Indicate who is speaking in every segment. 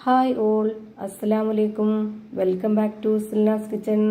Speaker 1: Hi all, അസ്സലാമലൈക്കും. Welcome back to Silna's kitchen.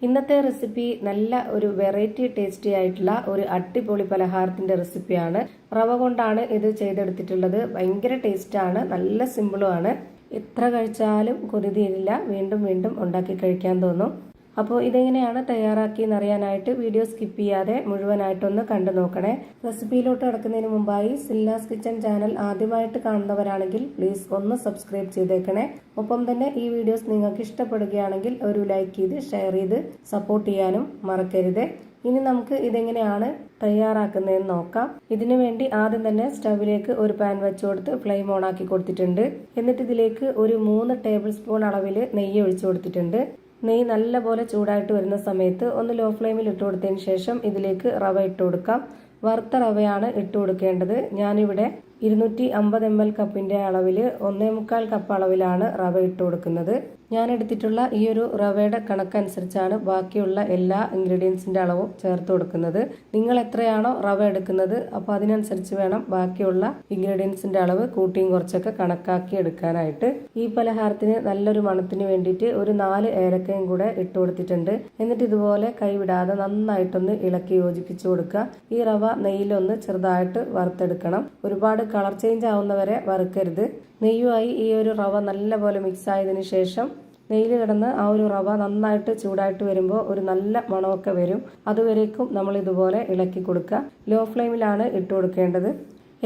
Speaker 1: ഇന്നത്തെ recipe നല്ല ഒരു വെറൈറ്റി ടേസ്റ്റി ആയിട്ടുള്ള ഒരു അടിപൊളി പലഹാരത്തിന്റെ റെസിപ്പിയാണ്. റവ കൊണ്ടാണ് ഇത് ചെയ്തെടുത്തിട്ടുള്ളത്. ഭയങ്കര ടേസ്റ്റാണ്, നല്ല സിമ്പിളുമാണ്. എത്ര കഴിച്ചാലും കൊതി തീരില്ല, വീണ്ടും വീണ്ടും ഉണ്ടാക്കി കഴിക്കാൻ തോന്നും. അപ്പോൾ ഇതെങ്ങനെയാണ് തയ്യാറാക്കിയെന്ന് അറിയാനായിട്ട് വീഡിയോ സ്കിപ്പ് ചെയ്യാതെ മുഴുവനായിട്ടൊന്ന് കണ്ടു നോക്കണേ. റെസിപ്പിയിലോട്ട് കിടക്കുന്നതിന് മുമ്പായി സിൽനാസ് കിച്ചൺ ചാനൽ ആദ്യമായിട്ട് കാണുന്നവരാണെങ്കിൽ പ്ലീസ് ഒന്ന് സബ്സ്ക്രൈബ് ചെയ്തേക്കണേ. ഒപ്പം തന്നെ ഈ വീഡിയോസ് നിങ്ങൾക്ക് ഇഷ്ടപ്പെടുകയാണെങ്കിൽ ഒരു ലൈക്ക് ചെയ്ത് ഷെയർ ചെയ്ത് സപ്പോർട്ട് ചെയ്യാനും മറക്കരുത്. ഇനി നമുക്ക് ഇതെങ്ങനെയാണ് തയ്യാറാക്കുന്നതെന്ന് നോക്കാം. ഇതിനു വേണ്ടി ആദ്യം തന്നെ സ്റ്റവിലേക്ക് ഒരു പാൻ വെച്ച് കൊടുത്ത് ഫ്ലെയിം ഓൺ ആക്കി കൊടുത്തിട്ടുണ്ട്. എന്നിട്ട് ഇതിലേക്ക് ഒരു 3 ടേബിൾ സ്പൂൺ അളവിൽ നെയ്യ് ഒഴിച്ചു കൊടുത്തിട്ടുണ്ട്. നെയ്യ് നല്ലപോലെ ചൂടായിട്ട് വരുന്ന സമയത്ത് ഒന്ന് ലോ ഫ്ലെയിമിൽ ഇട്ട് കൊടുത്തതിന് ശേഷം ഇതിലേക്ക് റവ ഇട്ട് കൊടുക്കാം. വറുത്ത റവയാണ് ഇട്ട് കൊടുക്കേണ്ടത്. ഞാനിവിടെ 250 ml കപ്പിന്റെ അളവിൽ 1.25 കപ്പ് അളവിലാണ് റവ ഇട്ട് കൊടുക്കുന്നത്. ഞാൻ എടുത്തിട്ടുള്ള ഈ ഒരു റവയുടെ കണക്കനുസരിച്ചാണ് ബാക്കിയുള്ള എല്ലാ ഇൻഗ്രീഡിയൻസിന്റെ അളവും ചേർത്ത് കൊടുക്കുന്നത്. നിങ്ങൾ എത്രയാണോ റവ എടുക്കുന്നത് അപ്പോൾ അതിനനുസരിച്ച് വേണം ബാക്കിയുള്ള ഇൻഗ്രീഡിയൻസിന്റെ അളവ് കൂട്ടിയും കുറച്ചൊക്കെ കണക്കാക്കി എടുക്കാനായിട്ട്. ഈ പലഹാരത്തിന് നല്ലൊരു മണത്തിന് വേണ്ടിയിട്ട് ഒരു 4 ഏലക്കയും കൂടെ ഇട്ട് കൊടുത്തിട്ടുണ്ട്. എന്നിട്ട് ഇതുപോലെ കൈവിടാതെ നന്നായിട്ടൊന്ന് ഇളക്കി യോജിപ്പിച്ചു കൊടുക്കുക. ഈ റവ നെയ്യിലൊന്ന് ചെറുതായിട്ട് വറുത്തെടുക്കണം. ഒരുപാട് കളർ ചേഞ്ച് ആവുന്നവരെ വറുക്കരുത്. നെയ്യുമായി ഈ ഒരു റവ നല്ലപോലെ മിക്സ് ആയതിനു ശേഷം നെയ്യിൽ കിടന്ന് ആ ഒരു റവ നന്നായിട്ട് ചൂടായിട്ട് വരുമ്പോൾ ഒരു നല്ല മണമൊക്കെ വരും. അതുവരേക്കും നമ്മൾ ഇതുപോലെ ഇളക്കി കൊടുക്കുക. ലോ ഫ്ലെയിമിലാണ് ഇട്ട് കൊടുക്കേണ്ടത്.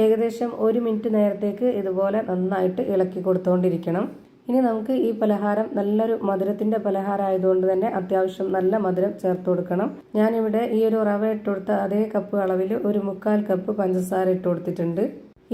Speaker 1: ഏകദേശം 1 മിനിറ്റ് നേരത്തേക്ക് ഇതുപോലെ നന്നായിട്ട് ഇളക്കി കൊടുത്തുകൊണ്ടിരിക്കണം. ഇനി നമുക്ക് ഈ പലഹാരം നല്ലൊരു മധുരത്തിന്റെ പലഹാരം ആയതുകൊണ്ട് തന്നെ അത്യാവശ്യം നല്ല മധുരം ചേർത്ത് കൊടുക്കണം. ഞാനിവിടെ ഈ ഒരു റവ ഇട്ട് കൊടുത്ത അതേ കപ്പ് അളവിൽ ഒരു 1/4 കപ്പ് പഞ്ചസാര ഇട്ട് കൊടുത്തിട്ടുണ്ട്.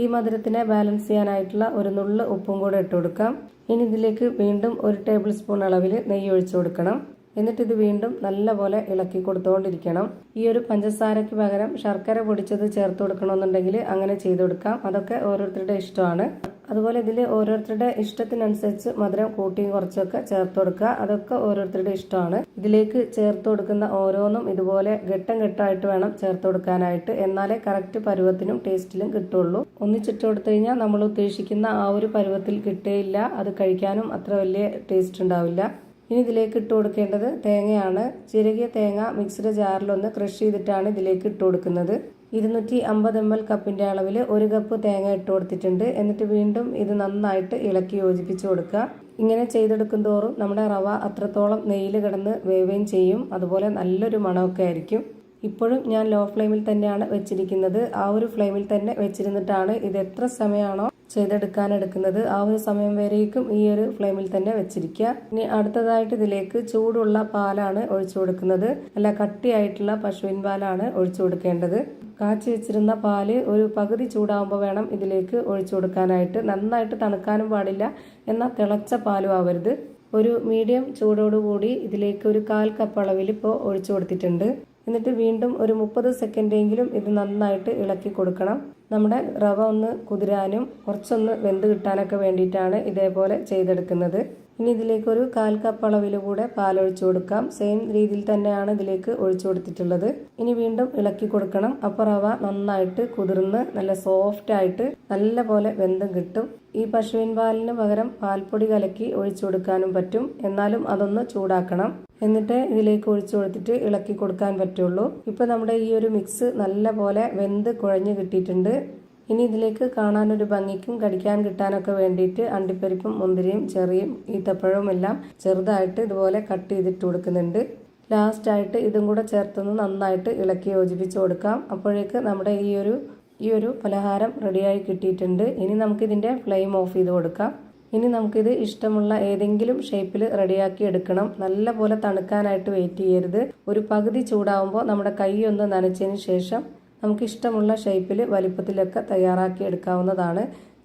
Speaker 1: ഈ മധുരത്തിനെ ബാലൻസ് ചെയ്യാനായിട്ടുള്ള ഒരു നുള്ള് ഉപ്പും കൂടെ ഇട്ട് കൊടുക്കാം. ഇനി ഇതിലേക്ക് വീണ്ടും 1 ടേബിൾ സ്പൂൺ അളവിൽ നെയ്യ് ഒഴിച്ചു കൊടുക്കണം. എന്നിട്ട് ഇത് വീണ്ടും നല്ലപോലെ ഇളക്കി കൊടുത്തുകൊണ്ടിരിക്കണം. ഈ ഒരു പഞ്ചസാരയ്ക്ക് പകരം ശർക്കര പൊടിച്ചത് ചേർത്ത് കൊടുക്കണമെന്നുണ്ടെങ്കിൽ അങ്ങനെ ചെയ്ത് കൊടുക്കാം. അതൊക്കെ ഓരോരുത്തരുടെ ഇഷ്ടമാണ്. അതുപോലെ ഇതിൽ ഓരോരുത്തരുടെ ഇഷ്ടത്തിനനുസരിച്ച് മധുരം കൂട്ടിയും കുറച്ചൊക്കെ ചേർത്ത് കൊടുക്കുക. അതൊക്കെ ഓരോരുത്തരുടെ ഇഷ്ടമാണ്. ഇതിലേക്ക് ചേർത്ത് കൊടുക്കുന്ന ഓരോന്നും ഇതുപോലെ ഘട്ടം ഘട്ടമായിട്ട് വേണം ചേർത്ത് കൊടുക്കാനായിട്ട്. എന്നാലേ കറക്റ്റ് പരുവത്തിനും ടേസ്റ്റിലും കിട്ടുള്ളൂ. ഒന്നിച്ചിട്ട് കൊടുത്തു കഴിഞ്ഞാൽ നമ്മൾ ഉദ്ദേശിക്കുന്ന ആ ഒരു പരുവത്തിൽ കിട്ടുകയില്ല. അത് കഴിക്കാനും അത്ര വലിയ ടേസ്റ്റ് ഉണ്ടാവില്ല. ഇനി ഇതിലേക്ക് ഇട്ട് കൊടുക്കേണ്ടത് തേങ്ങയാണ്. ചിരകിയ തേങ്ങ മിക്സിയുടെ ജാറിലൊന്ന് ക്രഷ് ചെയ്തിട്ടാണ് ഇതിലേക്ക് ഇട്ട് കൊടുക്കുന്നത്. 250 ml കപ്പിന്റെ അളവിൽ 1 കപ്പ് തേങ്ങ ഇട്ട് കൊടുത്തിട്ടുണ്ട്. എന്നിട്ട് വീണ്ടും ഇത് നന്നായിട്ട് ഇളക്കി യോജിപ്പിച്ചു കൊടുക്കുക. ഇങ്ങനെ ചെയ്തെടുക്കും തോറും നമ്മുടെ റവ അത്രത്തോളം നെയ്യിൽ കിടന്ന് വേവുകയും ചെയ്യും. അതുപോലെ നല്ലൊരു മണമൊക്കെ ആയിരിക്കും. ഇപ്പോഴും ഞാൻ ലോ ഫ്ലെയിമിൽ തന്നെയാണ് വെച്ചിരിക്കുന്നത്. ആ ഒരു ഫ്ലെയിമിൽ തന്നെ വെച്ചിരുന്നിട്ടാണ് ഇത് എത്ര സമയമാണോ ചെയ്തെടുക്കാൻ എടുക്കുന്നത് ആ ഒരു സമയം വരേക്കും ഈ ഒരു ഫ്ലെയിമിൽ തന്നെ വെച്ചിരിക്കുക. ഇനി അടുത്തതായിട്ട് ഇതിലേക്ക് ചൂടുള്ള പാലാണ് ഒഴിച്ചു കൊടുക്കുന്നത്. നല്ല കട്ടിയായിട്ടുള്ള പശുവിൻ പാലാണ് ഒഴിച്ചു കൊടുക്കേണ്ടത്. കാച്ചി വെച്ചിരുന്ന പാല് ഒരു പകുതി ചൂടാവുമ്പോൾ വേണം ഇതിലേക്ക് ഒഴിച്ചു കൊടുക്കാനായിട്ട്. നന്നായിട്ട് തണുക്കാനും പാടില്ല, എന്നാൽ തിളച്ച പാലും ആവരുത്. ഒരു മീഡിയം ചൂടോടുകൂടി ഇതിലേക്ക് ഒരു 1/4 കപ്പ് അളവിൽ ഇപ്പോൾ ഒഴിച്ചു കൊടുത്തിട്ടുണ്ട്. എന്നിട്ട് വീണ്ടും ഒരു 30 സെക്കൻഡെങ്കിലും ഇത് നന്നായിട്ട് ഇളക്കി കൊടുക്കണം. നമ്മുടെ റവ ഒന്ന് കുതിരാനും കുറച്ചൊന്ന് വെന്ത് കിട്ടാനൊക്കെ വേണ്ടിയിട്ടാണ് ഇതേപോലെ ചെയ്തെടുക്കുന്നത്. ഇനി ഇതിലേക്ക് ഒരു 1/4 കപ്പ് അളവിൽ കൂടെ പാലൊഴിച്ചു കൊടുക്കാം. സെയിം രീതിയിൽ തന്നെയാണ് ഇതിലേക്ക് ഒഴിച്ചു കൊടുത്തിട്ടുള്ളത്. ഇനി വീണ്ടും ഇളക്കി കൊടുക്കണം. അപ്പോൾ റവ നന്നായിട്ട് കുതിർന്ന് നല്ല സോഫ്റ്റ് ആയിട്ട് നല്ല പോലെ വെന്തും കിട്ടും. ഈ പശുവിൻ പാലിന് പകരം പാൽപ്പൊടി കലക്കി ഒഴിച്ചു കൊടുക്കാനും പറ്റും. എന്നാലും അതൊന്ന് ചൂടാക്കണം. എന്നിട്ട് ഇതിലേക്ക് ഒഴിച്ചു കൊടുത്തിട്ട് ഇളക്കി കൊടുക്കാൻ പറ്റുള്ളൂ. ഇപ്പൊ നമ്മുടെ ഈ ഒരു മിക്സ് നല്ല പോലെ വെന്ത് കുഴഞ്ഞു കിട്ടിയിട്ടുണ്ട്. ഇനി ഇതിലേക്ക് കാണാനൊരു ഭംഗിക്കും കടിക്കാൻ കിട്ടാനൊക്കെ വേണ്ടിയിട്ട് അണ്ടിപ്പരിപ്പും മുന്തിരിയും ചെറിയും ഈത്തപ്പഴവും എല്ലാം ചെറുതായിട്ട് ഇതുപോലെ കട്ട് ചെയ്തിട്ട് കൊടുക്കുന്നുണ്ട്. ലാസ്റ്റായിട്ട് ഇതും കൂടെ ചേർത്തൊന്ന് നന്നായിട്ട് ഇളക്കി യോജിപ്പിച്ച് കൊടുക്കാം. അപ്പോഴേക്ക് നമ്മുടെ ഈ ഒരു പലഹാരം റെഡിയായി കിട്ടിയിട്ടുണ്ട്. ഇനി നമുക്കിതിൻ്റെ ഫ്ലെയിം ഓഫ് ചെയ്ത് കൊടുക്കാം. ഇനി നമുക്കിത് ഇഷ്ടമുള്ള ഏതെങ്കിലും ഷേപ്പിൽ റെഡിയാക്കി എടുക്കണം. നല്ല പോലെ തണുക്കാനായിട്ട് വെയിറ്റ് ചെയ്യരുത്. ഒരു പകുതി ചൂടാവുമ്പോൾ നമ്മുടെ കൈ ഒന്ന് നനച്ചതിന് ശേഷം നമുക്ക് ഇഷ്ടമുള്ള ഷേപ്പിൽ വലിപ്പത്തിലൊക്കെ തയ്യാറാക്കി എടുക്കാവുന്നതാണ്.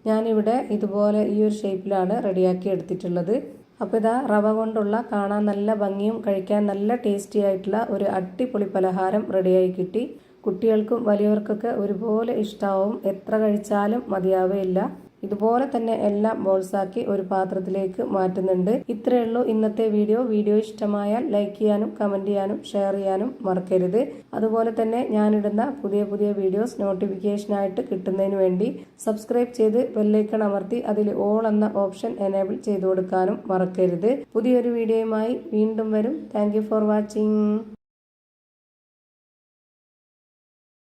Speaker 1: ഞാനിവിടെ ഇതുപോലെ ഈ ഒരു ഷേപ്പിലാണ് റെഡിയാക്കി എടുത്തിട്ടുള്ളത്. അപ്പോൾ ഇതാ റവ കൊണ്ടുള്ള കാണാൻ നല്ല ഭംഗിയും കഴിക്കാൻ നല്ല ടേസ്റ്റി ആയിട്ടുള്ള ഒരു അടിപൊളി പലഹാരം റെഡിയായി കിട്ടി. കുട്ടികൾക്കും വലിയവർക്കൊക്കെ ഒരുപോലെ ഇഷ്ടമാവും. എത്ര കഴിച്ചാലും മതിയാവുകയില്ല. ഇതുപോലെ തന്നെ എല്ലാം ബോൾസാക്കി ഒരു പാത്രത്തിലേക്ക് മാറ്റുന്നുണ്ട്. ഇത്രയേ ഉള്ളൂ ഇന്നത്തെ വീഡിയോ ഇഷ്ടമായാൽ ലൈക്ക് ചെയ്യാനും കമന്റ് ചെയ്യാനും ഷെയർ ചെയ്യാനും മറക്കരുത്. അതുപോലെ തന്നെ ഞാനിടുന്ന പുതിയ വീഡിയോസ് നോട്ടിഫിക്കേഷനായിട്ട് കിട്ടുന്നതിന് വേണ്ടി സബ്സ്ക്രൈബ് ചെയ്ത് ബെല്ലൈക്കൺ അമർത്തി അതിൽ ഓൾ എന്ന ഓപ്ഷൻ എനേബിൾ ചെയ്തു കൊടുക്കാനും മറക്കരുത്. പുതിയൊരു വീഡിയോയുമായി വീണ്ടും വരും. Thank you for watching.